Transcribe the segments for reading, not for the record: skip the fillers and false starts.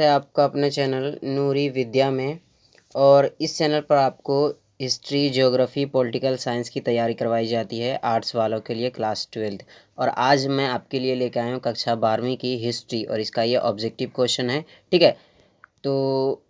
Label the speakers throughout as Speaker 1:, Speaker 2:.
Speaker 1: है आपका अपने चैनल नूरी विद्या में। और इस चैनल पर आपको हिस्ट्री, ज्योग्राफी, पॉलिटिकल साइंस की तैयारी करवाई जाती है आर्ट्स वालों के लिए क्लास 12। और आज मैं आपके लिए लेकर आया हूँ कक्षा 12वीं की हिस्ट्री और इसका ये ऑब्जेक्टिव क्वेश्चन है। ठीक है, तो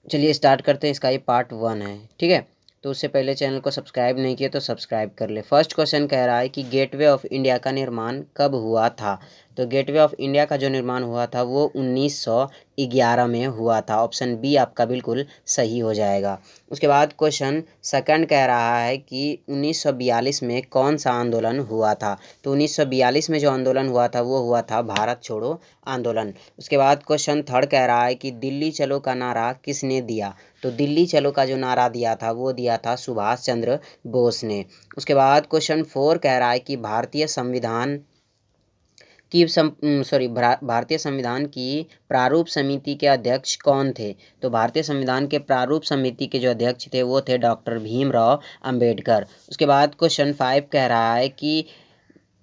Speaker 1: चलिए स्टार्ट करते हैं। इसका ये पार्ट 1 है। ठीक है, तो उससे पहले चैनल को सब्सक्राइब नहीं किया तो सब्सक्राइब कर ले। फर्स्ट क्वेश्चन कह रहा है कि गेटवे ऑफ इंडिया का निर्माण कब हुआ था। तो गेटवे ऑफ इंडिया का जो निर्माण हुआ था वो 1911 में हुआ था। ऑप्शन बी आपका बिल्कुल सही हो जाएगा। उसके बाद क्वेश्चन सेकंड कह रहा है कि 1942 में कौन सा आंदोलन हुआ था। तो 1942 में जो आंदोलन हुआ था वो हुआ था भारत छोड़ो आंदोलन। उसके बाद क्वेश्चन थर्ड कह रहा है कि दिल्ली चलो का नारा किसने दिया। तो दिल्ली चलो का जो नारा दिया था वो दिया था सुभाष चंद्र बोस ने। उसके बाद क्वेश्चन 4 कह रहा है कि भारतीय संविधान की प्रारूप समिति के अध्यक्ष कौन थे। तो भारतीय संविधान के प्रारूप समिति के जो अध्यक्ष थे वो थे डॉक्टर भीमराव अंबेडकर। उसके बाद क्वेश्चन 5 कह रहा है कि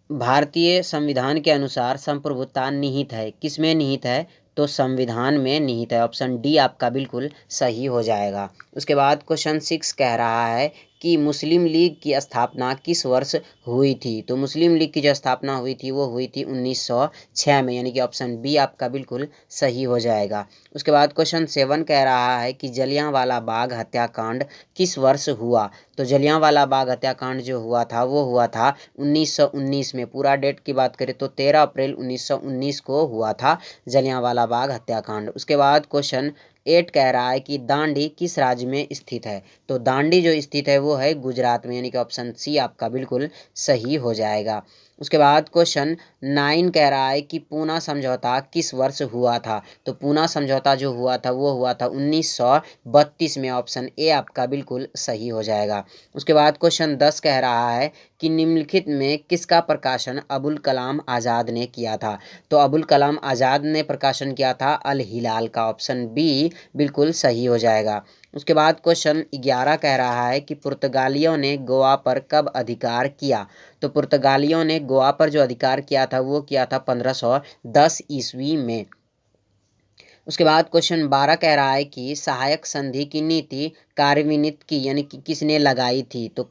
Speaker 1: भारतीय संविधान के अनुसार संप्रभुता निहित है। किसमें निहित है। तो संविधान में निहित है। ऑप्शन डी आपका बिल्कुल सही हो जाएगा। उसके बाद क्वेश्चन 6 कह रहा है कि मुस्लिम लीग की स्थापना किस वर्ष हुई थी। तो मुस्लिम लीग की जो स्थापना हुई थी वो हुई थी 1906 में, यानी कि ऑप्शन बी आपका बिल्कुल सही हो जाएगा। उसके बाद क्वेश्चन 7 कह रहा है कि जलियांवाला बाग हत्याकांड किस वर्ष हुआ। तो जलियांवाला बाग हत्याकांड जो हुआ था वो हुआ था 1919 में। पूरा डेट की बात करें तो 13 अप्रैल 1919 को हुआ था जलियांवाला बाग हत्याकांड। उसके बाद क्वेश्चन 8 कह रहा है कि दांडी किस राज्य में स्थित है। तो दांडी जो स्थित है वो है गुजरात में, यानी कि ऑप्शन सी आपका बिल्कुल सही हो जाएगा। उसके बाद क्वेश्चन 9 कह रहा है कि पूना समझौता किस वर्ष हुआ था। तो पूना समझौता जो हुआ था वो हुआ था 1932 में। ऑप्शन ए आपका बिल्कुल सही हो जाएगा। उसके बाद क्वेश्चन 10 कह रहा है कि निम्नलिखित में किसका प्रकाशन अबुल कलाम आज़ाद ने किया था। तो अबुल कलाम आज़ाद ने प्रकाशन किया था अल हिलाल का। ऑप्शन बी बिल्कुल सही हो जाएगा। उसके बाद क्वेश्चन 11 कह रहा है कि पुर्तगालियों ने गोवा पर कब अधिकार किया। तो पुर्तगालियों ने गोवा पर जो अधिकार किया था वो किया था 1510 ईस्वी में। उसके बाद क्वेश्चन 12 कह रहा है कि सहायक संधि की नीति कार्यान्वित की, यानी कि किसने लगाई थी। तो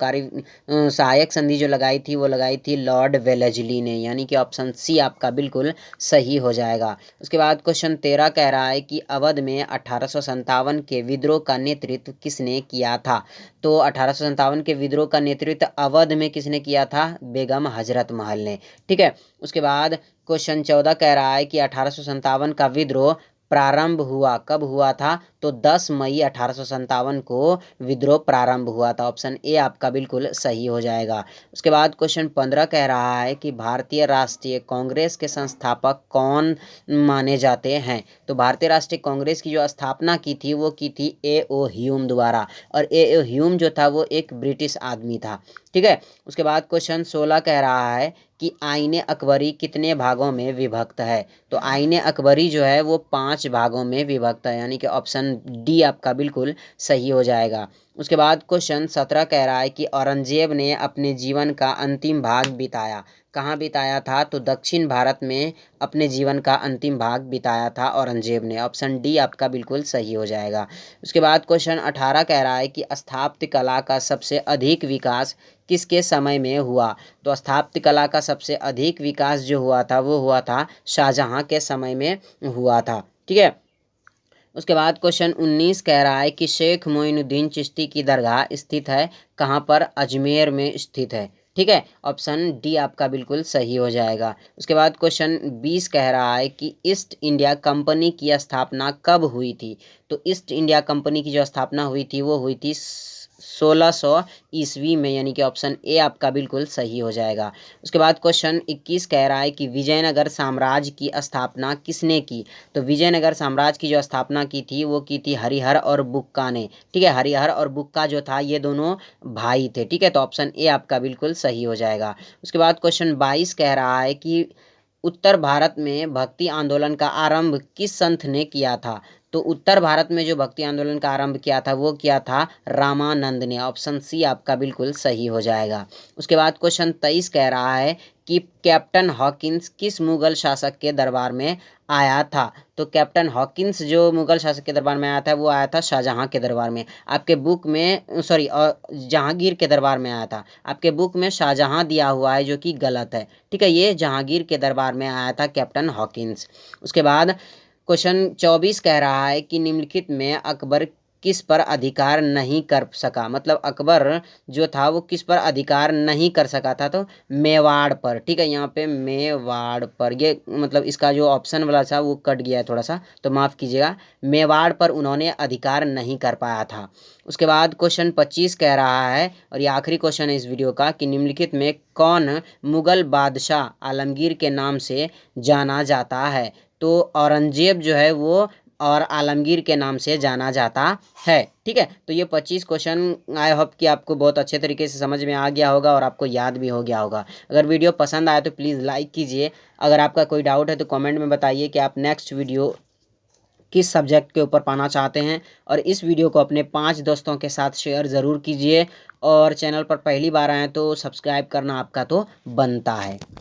Speaker 1: सहायक संधि जो लगाई थी वो लगाई थी लॉर्ड वेलेस्ली ने, यानी कि ऑप्शन सी आपका बिल्कुल सही हो जाएगा। उसके बाद क्वेश्चन 13 कह रहा है कि अवध में 1857 के विद्रोह का नेतृत्व किसने किया था। तो 1857 के विद्रोह का नेतृत्व अवध में किसने किया था। बेगम हजरत महल ने। ठीक है, उसके बाद क्वेश्चन 14 कह रहा है कि 1857 का विद्रोह प्रारंभ हुआ कब हुआ था। तो 10 मई 1857 को विद्रोह प्रारंभ हुआ था। ऑप्शन ए आपका बिल्कुल सही हो जाएगा। उसके बाद क्वेश्चन 15 कह रहा है कि भारतीय राष्ट्रीय कांग्रेस के संस्थापक कौन माने जाते हैं। तो भारतीय राष्ट्रीय कांग्रेस की जो स्थापना की थी वो की थी ए.ओ. ह्यूम द्वारा, और ए.ओ. ह्यूम जो था वो एक ब्रिटिश आदमी था। ठीक है, उसके बाद क्वेश्चन 16 कह रहा है कि आईने अकबरी कितने भागों में विभक्त है। तो आईने अकबरी जो है वो 5 भागों में विभक्त है, यानी कि ऑप्शन डी आपका बिल्कुल सही हो जाएगा। उसके बाद क्वेश्चन 17 कह रहा है कि औरंगजेब ने अपने जीवन का अंतिम भाग बिताया कहाँ बिताया था। तो दक्षिण भारत में अपने जीवन का अंतिम भाग बिताया था औरंगजेब ने। ऑप्शन डी आपका बिल्कुल सही हो जाएगा। उसके बाद क्वेश्चन 18 कह रहा है कि स्थापत्य कला का सबसे अधिक विकास किसके समय में हुआ। तो स्थापत्य कला का सबसे अधिक विकास जो हुआ था वो हुआ था शाहजहां के समय में हुआ था। ठीक है, उसके बाद क्वेश्चन 19 कह रहा है कि शेख मोइनुद्दीन चिश्ती की दरगाह स्थित है कहाँ पर। अजमेर में स्थित है। ठीक है, ऑप्शन डी आपका बिल्कुल सही हो जाएगा। उसके बाद क्वेश्चन 20 कह रहा है कि ईस्ट इंडिया कंपनी की स्थापना कब हुई थी। तो ईस्ट इंडिया कंपनी की जो स्थापना हुई थी वो हुई थी 1600 ईस्वी में, यानी कि ऑप्शन ए आपका बिल्कुल सही हो जाएगा। उसके बाद क्वेश्चन 21 कह रहा है कि विजयनगर साम्राज्य की स्थापना किसने की। तो विजयनगर साम्राज्य की जो स्थापना की थी वो की थी हरिहर और बुक्का ने। ठीक है, हरिहर और बुक्का जो था ये दोनों भाई थे। ठीक है, तो ऑप्शन ए आपका बिल्कुल सही हो जाएगा। उसके बाद क्वेश्चन 22 कह रहा है कि उत्तर भारत में भक्ति आंदोलन का आरंभ किस संत ने किया था। तो उत्तर भारत में जो भक्ति आंदोलन का आरंभ किया था वो किया था रामानंद ने। ऑप्शन सी आपका बिल्कुल सही हो जाएगा। उसके बाद क्वेश्चन 23 कह रहा है कि कैप्टन हॉकिंस किस मुगल शासक के दरबार में आया था। तो कैप्टन हॉकिंस जो मुगल शासक के दरबार में आया था वो आया था शाहजहां के दरबार में। आपके बुक में सॉरी जहांगीर के दरबार में आया था। आपके बुक में शाहजहां दिया हुआ है जो कि गलत है। ठीक है, ये जहांगीर के दरबार में आया था कैप्टन हॉकिंस। उसके बाद क्वेश्चन 24 कह रहा है कि निम्नलिखित में अकबर किस पर अधिकार नहीं कर सका। मतलब अकबर जो था वो किस पर अधिकार नहीं कर सका था, तो मेवाड़ पर। ठीक है, यहाँ पे मेवाड़ पर, ये मतलब इसका जो ऑप्शन वाला था वो कट गया है थोड़ा सा, तो माफ़ कीजिएगा। मेवाड़ पर उन्होंने अधिकार नहीं कर पाया था। उसके बाद क्वेश्चन 25 कह रहा है, और ये आखिरी क्वेश्चन है इस वीडियो का, कि निम्नलिखित में कौन मुगल बादशाह आलमगीर के नाम से जाना जाता है। तो औरंगजेब जो है वो और आलमगीर के नाम से जाना जाता है। ठीक है, तो ये 25 क्वेश्चन आई होप कि आपको बहुत अच्छे तरीके से समझ में आ गया होगा और आपको याद भी हो गया होगा। अगर वीडियो पसंद आया तो प्लीज़ लाइक कीजिए। अगर आपका कोई डाउट है तो कमेंट में बताइए कि आप नेक्स्ट वीडियो किस सब्जेक्ट के ऊपर पाना चाहते हैं। और इस वीडियो को अपने 5 दोस्तों के साथ शेयर ज़रूर कीजिए। और चैनल पर पहली बार आएँ तो सब्सक्राइब करना आपका तो बनता है।